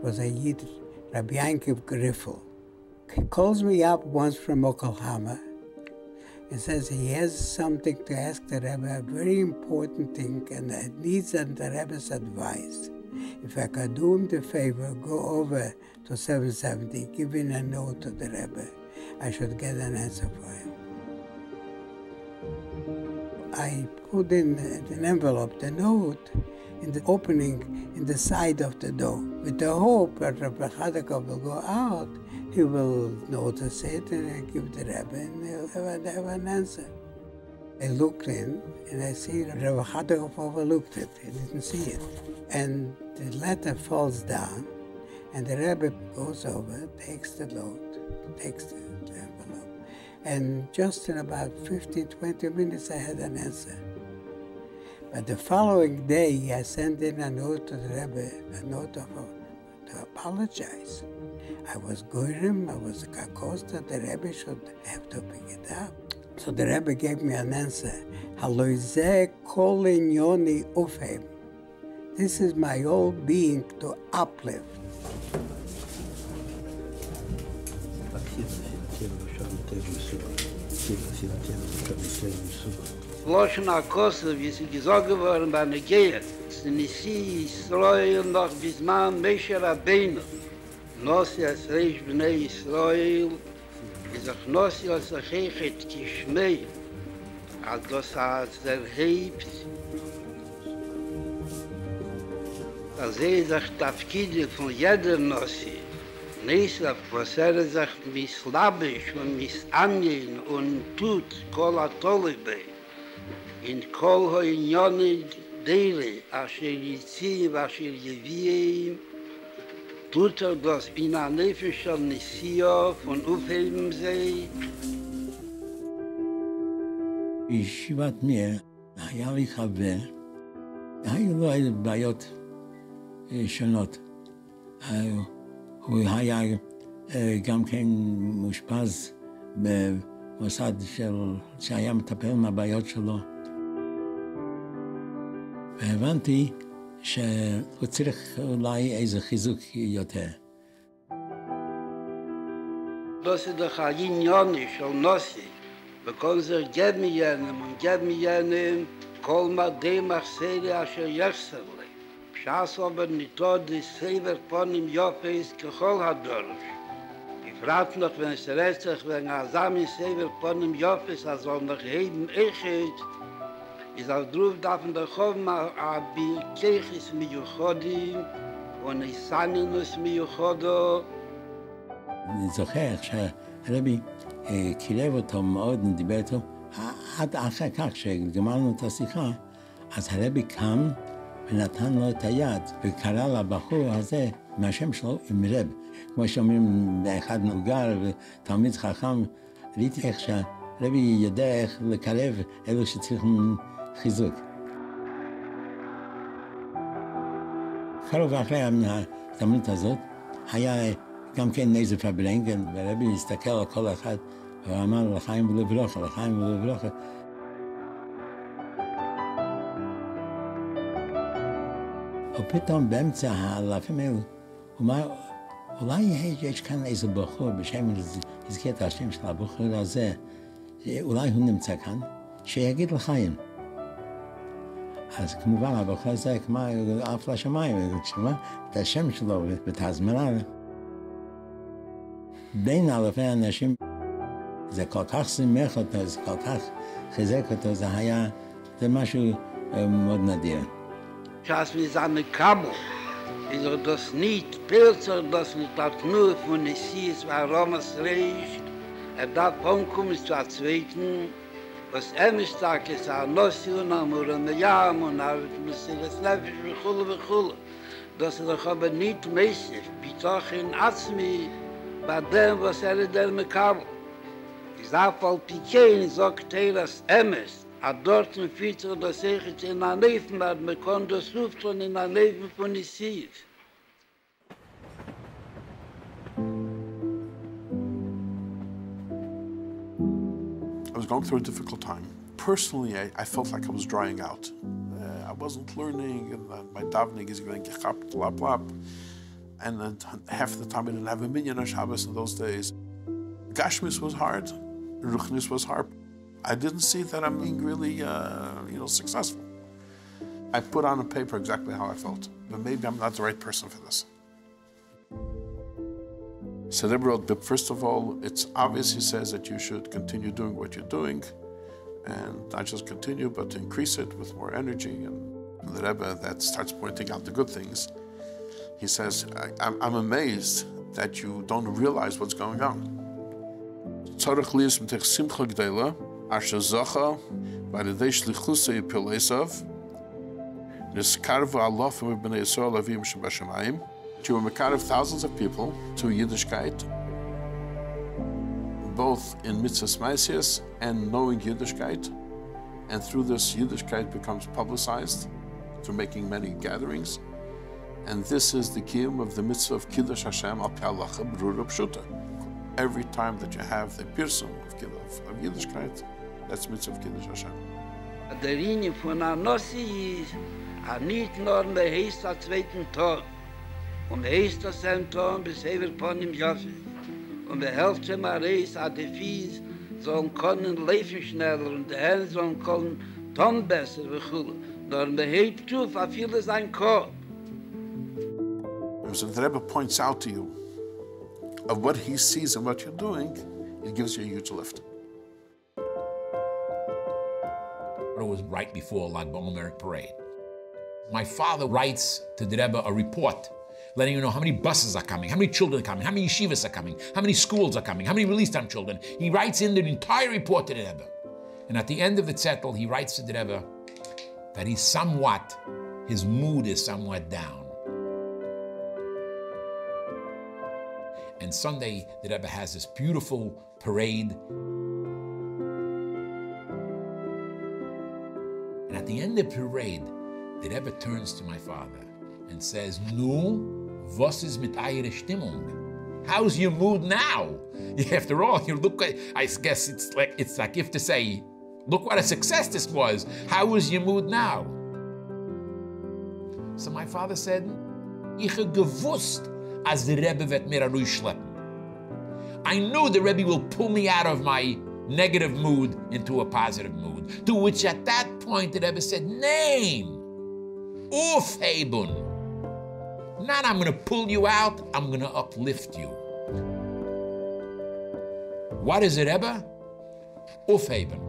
was a Yid, Rabbi Yankiv Griffel. He calls me up once from Oklahoma and says he has something to ask the Rebbe, a very important thing, and it needs the Rebbe's advice. If I could do him the favor, go over to 770, give in a note to the Rebbe, I should get an answer for him. I put in an envelope, the note, in the opening in the side of the door, with the hope that Rabbi Chadakov will go out, he will notice it and give the Rebbe and he'll have an answer. I looked in and I see Rabbi Chadakov overlooked it, he didn't see it. And the letter falls down and the Rebbe goes over, takes the note, takes the envelope. And just in about 15-20 minutes I had an answer. But the following day, I sent in a note to the Rebbe, a note to apologize. I was goyim, I was kakosτα, the Rebbe should have to pick it up. So the Rebbe gave me an answer. Haloizeh kol ענייני ufhem. This is my whole being to uplift. Loschen Akosse, wie sie gesagt worden bei Negea, Nishii Israel noch bis man Mesher Rabbeinu. Nossi als Reish Bnei Israel, ist auch Nossi als Achechet Kishmei, als das als erhebt, als sich Tafkide von jeder Nossi, Nesaf, was sich mislabisch und misanien und tut, kol atolibei, in kol hoinyoni dele, asher yitzim, asher yeviim, tut das in a nefesh al Nishio von aufheben sei. בישיבת מיר היה לי חבר, היו לו איזה בעיות שונות. הוא היה גם כן מאושפז במוסד שהיה מטפל מהבעיות שלו. והבנתי שהוא צריך אולי איזה חיזוק יותר. Das ist doch ein Chinesisch und Nossi. Wir können sich geben jenem und geben jenem, kol ma dem achsele asher yechsele. Schaß aber nicht dort die Sever von ihm Joppe ist gechol hador. Ich frage noch, wenn es rechtzig, wenn Asami Sever von ihm Joppe ist, er soll noch heben Echet, ist auf Druf darf in der Choma abi Keichis miuchodim und Isaninus miuchodo. אני זוכר שהרבי קילב אותו מאוד, דיבר איתו, עד אחר כך שגמרנו את השיחה, אז הרבי קם ונתן לו את היד, וקרא לבחור הזה מהשם שלו עם רב. כמו שאומרים, אחד נוגר ותלמיד חכם, ראיתי איך שהרבי יודע איך לקרב אלו שצריכים חיזוק. קרוב אחרי התלמיד הזאת, היה גם כן איזה פברנגן, והרבי הסתכל על כל אחד, והוא אמר לחיים ולברוכה, לחיים ולברוכה. ופתאום באמצע האלפים האלו, הוא אמר, אולי יש כאן איזה בחור בשם, הזכיר את השם של הבחור הזה, אולי הוא נמצא כאן, שיגיד לחיים. אז כמובן הבחור הזה כמו עף לשמיים, שמע את השם שלו ואת ההזמנה. בין אלפי אנשים, זה כל כך שימח אותו, זה כל כך חיזק אותו, זה משהו מאוד נדיר. Schaß wie seine Kabel, ist er das nicht, Pilzer das nicht hat nur von Nishii, es war Romas Recht, darf umkommen zu der Zweiten, was stark ist, Nossi und Murumeyam und Messias Nefesh וכו'. Das ist doch aber nicht mäßig, bitoch in Atzmi, bei dem, was der Mekabel. Ich sag, weil Pikein sagt das Emes, dort im Viertel, das ich in der Neven hat, man kann das Lufton in der Neven von Nishii. I was going through a difficult time. Personally, I felt like I was drying out. I wasn't learning, and my davening is going gechapt, lap. and then half the time I didn't have a minyan on Shabbos in those days. Gashmis was hard, Ruchnis was hard. I didn't see that I'm being really, successful. I put on a paper exactly how I felt, but maybe I'm not the right person for this. So Rebbe wrote, but first of all, it's obvious, he says, that you should continue doing what you're doing, and not just continue, but to increase it with more energy. And the Rebbe that starts pointing out the good things, he says, I'm amazed that you don't realize what's going on. Tzarech liyas mitech simcha gdela, asher zacha, v'alidei shlichusa yipilesav, niskarva alofim b'nei Yisrael avim shebashamayim. You were mekarev thousands of people to Yiddishkeit, both in mitzvahs ma'asiyos and knowing Yiddishkeit, and through this Yiddishkeit becomes publicized through making many gatherings, and this is the kiyum of the mitzvah of Kiddush Hashem al pi halacha brura pshuta. Every time that you have the pirsum of Yiddishkeit, that's mitzvah of Kiddush Hashem. Der Linie von einer Nashii ist, nicht nur der heißt der zweiten Tag, und heißt das ein Tag bis von im Jaffe. Und der Hälfte mal reist, die Fies sollen können laufen schneller und die Hände sollen können tun besser, nur der hebt zu, für viele sein Korb. So the Rebbe points out to you of what he sees and what you're doing, it gives you a huge lift. It was right before Lag BaOmer parade. My father writes to the Rebbe a report letting you know how many buses are coming, how many children are coming, how many yeshivas are coming, how many schools are coming, how many release time children. He writes in the entire report to the Rebbe. And at the end of the zettel, he writes to the Rebbe that his mood is somewhat down. And Sunday, the Rebbe has this beautiful parade. And at the end of the parade, the Rebbe turns to my father and says, "Nu, was ist mit eurer Stimmung? How's your mood now?" After all, you look at, I guess it's like if to say, look what a success this was. How is your mood now? So my father said, "Ich habe gewusst, as the Rebbe wird mir schleppen. I knew the Rebbe will pull me out of my negative mood into a positive mood." To which at that point the Rebbe said, "Name, aufheben. Not I'm going to pull you out, I'm going to uplift you." What is it, Rebbe? Aufheben.